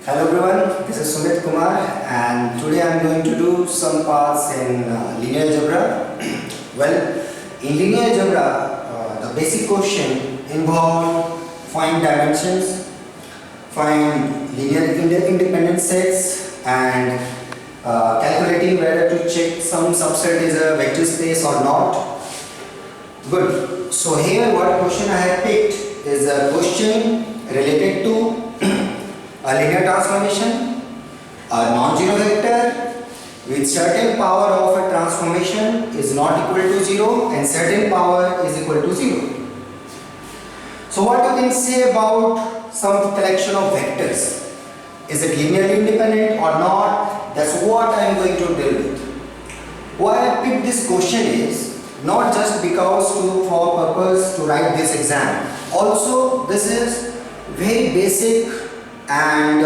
Hello everyone, this is Sumit Kumar and today I am going to do some parts in linear algebra. Well, in linear algebra, the basic question involve find dimensions, find linear independent sets and calculating whether to check some subset is a vector space or not. Good. So here what question I have picked is a question related to a linear transformation, a non-zero vector with certain power of a transformation is not equal to 0 and certain power is equal to 0. So what you can say about some collection of vectors? Is it linearly independent or not? That's what I am going to deal with. Why I picked this question is not just because for purpose to write this exam. Also this is very basic and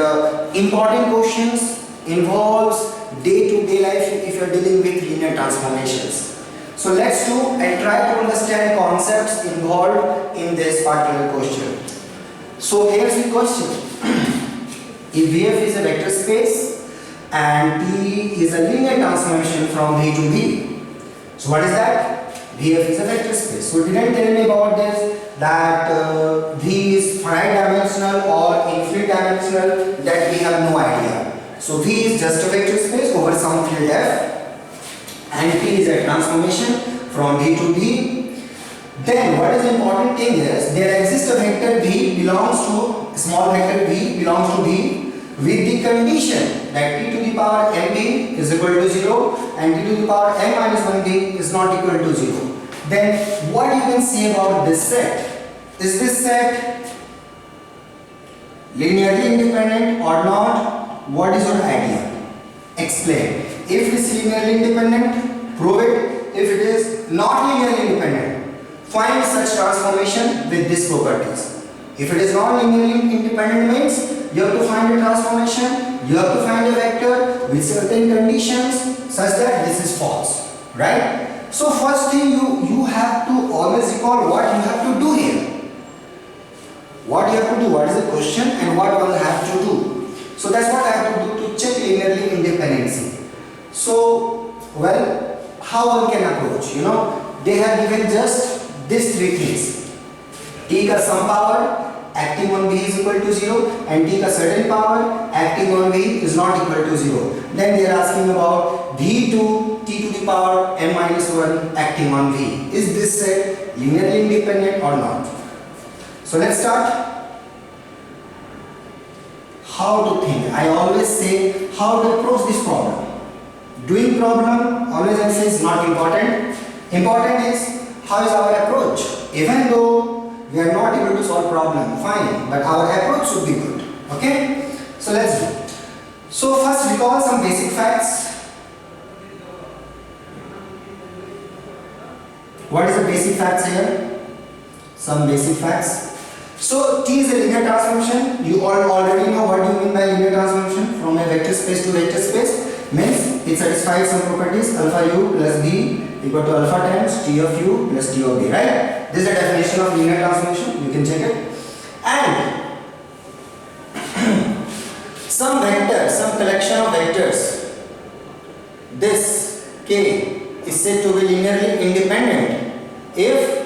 important questions involves day-to-day life if you are dealing with linear transformations. So let's do and try to understand concepts involved in this particular question. So here's the question. If VF is a vector space and P is a linear transformation from V to V. So what is that? VF is a vector space. So didn't tell me about this that V is finite dimensional or infinite dimensional, that we have no idea. So V is just a vector space over some field F and P is a transformation from V to V. Then what is the important thing is there exists a vector V belongs to small vector V belongs to V with the condition that T to the power mb is equal to 0 and T to the power m minus 1b is not equal to 0. Then what you can say about this set? Is this set linearly independent or not? What is your idea? Explain. If it is linearly independent, prove it. If it is not linearly independent, find such transformation with these properties. If it is not linearly independent means you have to find a transformation, you have to find a vector with certain conditions such that this is false, right? So first thing you have to always recall what you have to do here. What you have to do, what is the question and what one have to do. So that's what I have to do to check linearly independency. So, well, how one can approach? They have given just these three things. T ka some power acting on V is equal to 0 and T ka certain power acting on V is not equal to 0. Then they are asking about V to T to the power m minus 1 acting on V. Is this set linearly independent or not? So let's start. How to think. I always say how to approach this problem. Doing problem, always I say is not important. Important is how is our approach. Even though we are not able to solve problem, fine, but our approach should be good. Okay? So let's do. So first recall some basic facts. What is the basic facts here? Some basic facts. So T is a linear transformation. You all already know what do you mean by linear transformation from a vector space to vector space. Means it satisfies some properties alpha u plus b equal to alpha times T of u plus T of b, right? This is the definition of linear transformation. You can check it. And some vectors, some collection of vectors, this K is said to be linearly independent if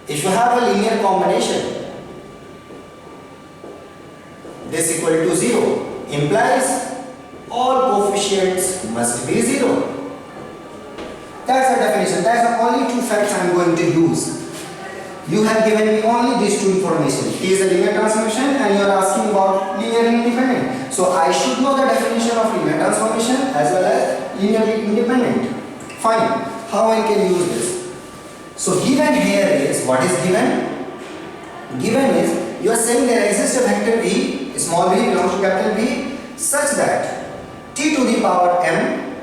you have a linear combination. This equal to 0 implies all coefficients must be 0. That's the definition. That's the only two facts I am going to use. You have given me only these two information. T is a linear transformation and you are asking about linearly independent. So I should know the definition of linear transformation as well as linearly independent. Fine. How I can use this? So given here is, what is given? Given is, you are saying there exists a vector V, small v belongs to capital V, such that T to the power m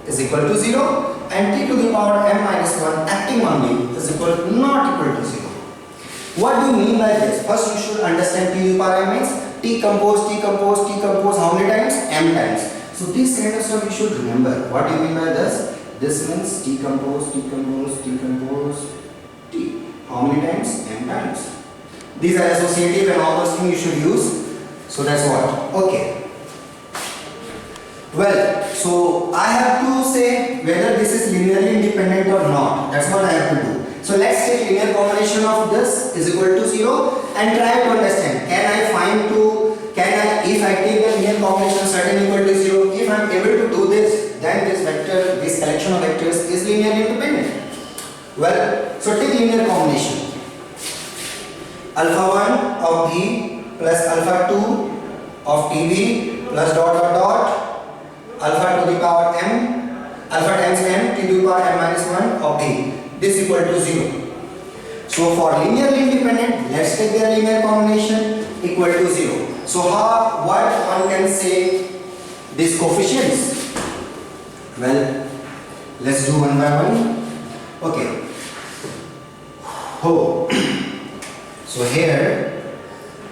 is equal to 0 and T to the power m minus 1 acting on V is not equal to 0. What do you mean by this? First you should understand T to the power m means T compose, how many times? M times. So this kind of stuff you should remember. What do you mean by this? This means T compose, T. How many times? M times. These are associative and all those things you should use. So that's what. Okay. Well, so I have to say whether this is linearly independent or not. That's what I have to do. So let's take linear combination of this is equal to 0 and try to understand. If I take the linear combination certain equal to 0, if I am able to do this, then this vector, this collection of vectors is linearly independent. Well, so take linear combination. Alpha 1 of B plus alpha 2 of TB plus dot dot dot alpha to the power m, alpha times m to the power m minus 1 of b. This is equal to 0. So for linearly independent, let's take their linear combination equal to 0. So what one can say these coefficients? Well, let's do one by one. Okay. So here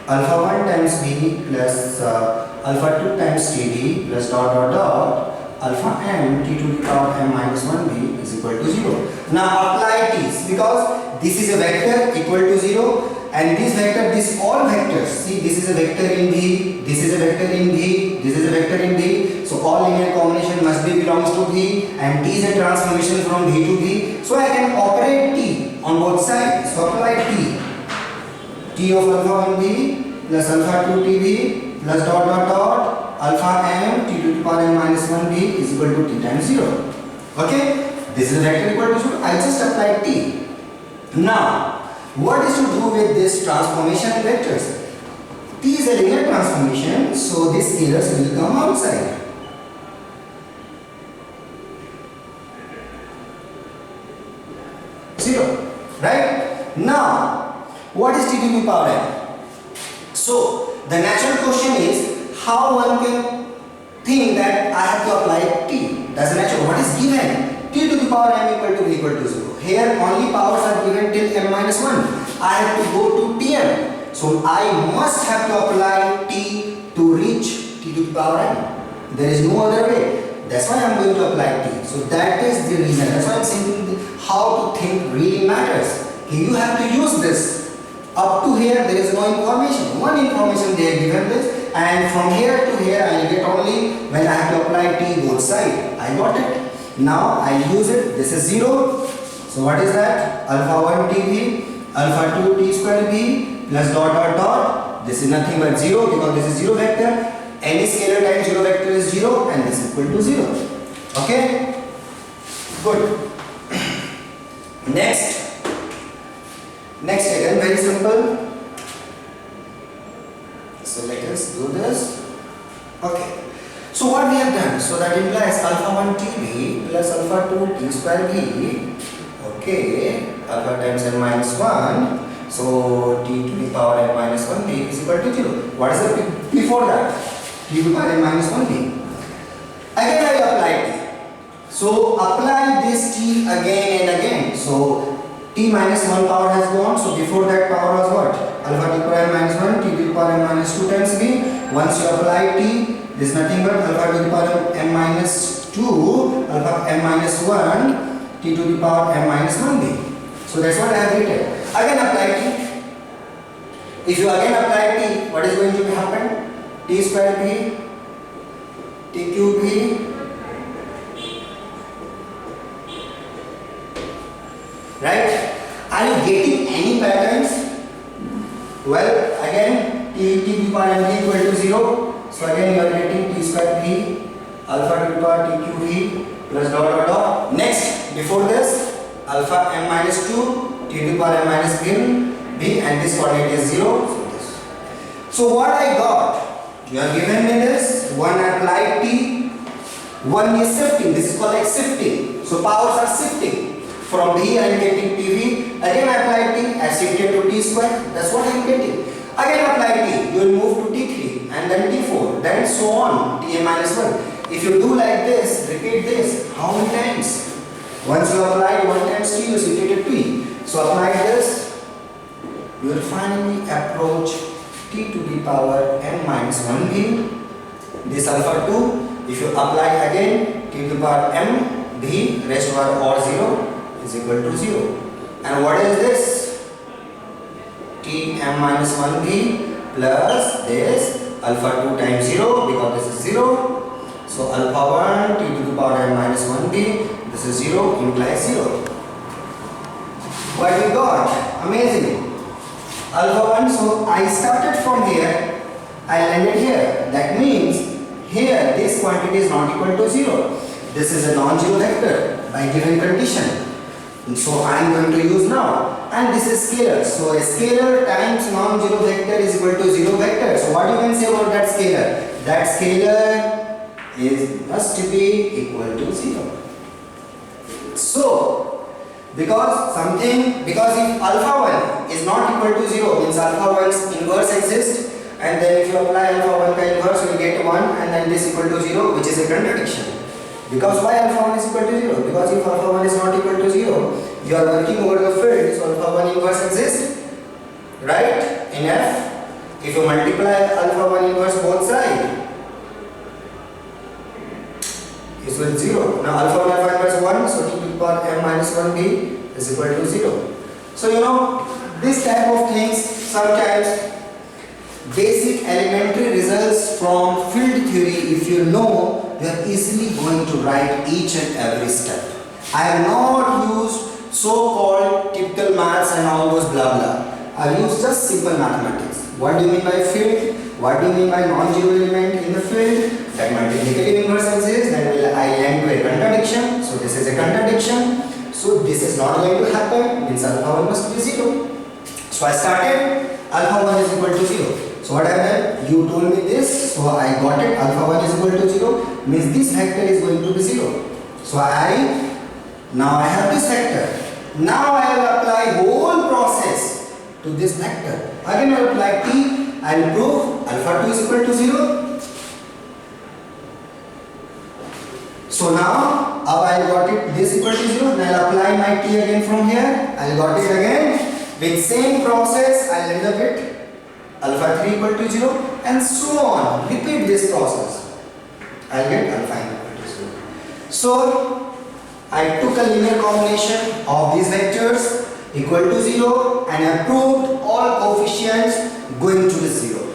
alpha 1 times b plus alpha 2 times tb plus dot dot dot alpha m t to the power m minus 1b is equal to 0. Now apply t's because this is a vector equal to 0 and this vector, this all vectors, see this is a vector in V, this is a vector in V, this is a vector in V. So all linear combination must be belongs to V and t is a transformation from V to V. So I can operate t on both sides. So apply t of alpha 1b plus alpha 2tb plus dot dot dot alpha m t to the power m minus 1b is equal to t times 0. Okay, this is a vector equal to 0. I just applied t. Now, what is to do with this transformation vectors? T is a linear transformation, so this scalars will come outside. Zero, right? Now, what is t to the power m? So, the natural question is how one can think that I have to apply t. That's the natural. What is given? T to the power m equal to v equal to 0. Here only powers are given till m minus 1. I have to go to Tm. So I must have to apply t to reach t to the power m. There is no other way. That's why I am going to apply t. So that is the reason. That's why I am saying how to think really matters. You have to use this. Up to here there is no information. One information they have given this, and from here to here I will get only when I have to apply t both sides. I got it. Now I use it. This is 0. So what is that? Alpha 1 tb, alpha 2 t square b plus dot dot dot. This is nothing but 0 because this is 0 vector. Any scalar times 0 vector is 0 and this is equal to 0. Okay? Good. Next again very simple. So let us do this. Okay. So what we have done? So that implies alpha 1 tb plus alpha 2 t square b. Okay. Alpha times n minus 1. So t to the power n minus 1 b is equal to 0. What is the before that? T to the power n minus 1 b. Again I apply t. So apply this t again and again. So t minus 1 power has gone. So before that power was what? Alpha t power n minus 1, t to the power n minus 2 times b. Once you apply t, this is nothing but alpha to the power m minus 2, alpha m minus 1, t to the power m minus 1b. So that's what I have written. Again apply t. If you again apply t, what is going to happen? T square b, t cube b, right? Are you getting any patterns? Well, again t to the power m b equal to 0. So again you are getting t square b alpha to the power t cube b plus dot dot dot. Next, before this, alpha m minus 2 t to the power m minus b and this coordinate is 0. So what I got? You have given me this. One applied t. One is shifting. This is called like shifting. So powers are shifting. From b I am getting tv. Again applied t. I shifted to t square. That's what I am getting. Again apply t, you will move to t3 and then t4, then so on, tm minus 1. If you do like this, repeat this, how many times? Once you apply 1 times t, you shifted to t. So apply this, you will finally approach t to the power n minus 1b. This alpha 2, if you apply again, t to the power m, b, rest over or 0 is equal to 0. And what is this? T m minus 1b plus this alpha 2 times 0 because this is 0. So So alpha 1 t to the power n minus 1b, this is 0 implies 0. What we got? Amazing. Alpha 1, so I started from here, I landed here. That means here this quantity is not equal to 0. This is a non-zero vector by given condition. So I am going to use now. And this is scalar. So a scalar times non-zero vector is equal to 0 vector. So what you can say about that scalar? That scalar must be equal to 0. So because if alpha 1 is not equal to 0, means alpha 1's inverse exists, and then if you apply alpha 1 ka inverse, you will get 1, and then this equal to 0, which is a contradiction. Because why alpha 1 is equal to 0? Because if alpha 1 is not equal to 0, you are working over the field, so alpha 1 inverse exists, right? In F, if you multiply alpha 1 inverse both sides, is with 0. Now alpha 1 alpha inverse 1, so t to the power m minus 1b is equal to 0. So you know, this type of things sometimes basic elementary results from field theory, if you know, you are easily going to write each and every step. I have not used so-called typical maths and all those blah blah. I have used just simple mathematics. What do you mean by field? What do you mean by non-zero element in the field? That multiplicative inverse exists, then I land to a contradiction. So this is a contradiction. So this is not going to happen, means alpha 1 must be 0. So I started, alpha 1 is equal to 0. So what I done? You told me this, so I got it. Alpha 1 is equal to 0, means this vector is going to be 0. So now I have this vector. Now I will apply whole process to this vector. Again I will apply t. I will prove alpha 2 is equal to 0. So now I got it this equal to 0. Now I will apply my t again from here. I got it again. With same process I will end up with alpha 3 equal to 0 and so on. Repeat this process. I will get alpha equal to 0. So I took a linear combination of these vectors equal to 0 and I proved all coefficients going to the 0.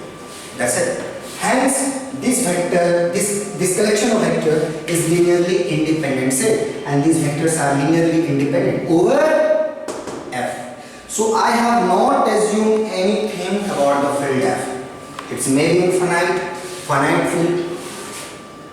That's it. Hence this vector, this collection of vectors is linearly independent set, and these vectors are linearly independent over F. So I have not assumed anything about the field F. It's maybe finite field.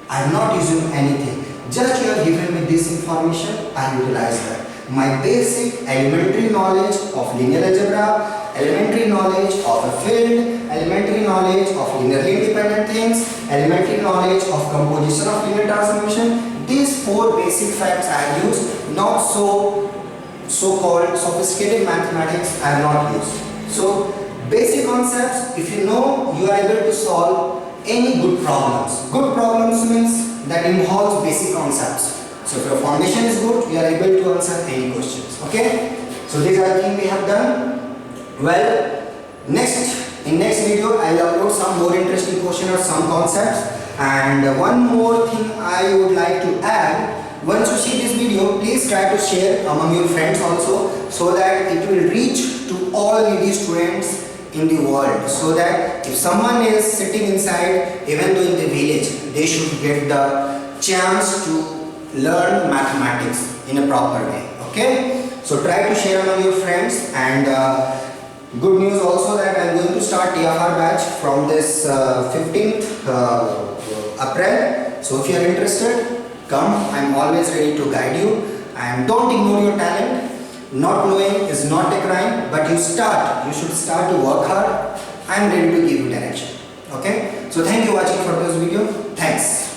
I have not assumed anything. Just you have given me this information, I utilize that. My basic elementary knowledge of linear algebra, elementary knowledge of a field, elementary knowledge of linearly independent things, elementary knowledge of composition of linear transformation. These four basic facts I have used, not so-called sophisticated mathematics I have not used. So basic concepts, if you know, you are able to solve any good problems. Good problems means that involves basic concepts. So if your foundation is good, you are able to answer any questions. Okay? So this I think we have done. Well, in next video I will upload some more interesting question or some concepts. And one more thing I would like to add. Once you see this video, please try to share among your friends also, so that it will reach to all needy students in the world, so that if someone is sitting inside, even though in the village, they should get the chance to learn mathematics in a proper way. Okay, so try to share among your friends. And good news also that I am going to start TFR batch from this 15th April. So if you are interested, come. I am always ready to guide you, and don't ignore your talent. Not knowing is not a crime, but you should start to work hard. I am ready to give you direction. Okay, so thank you for watching for this video. Thanks.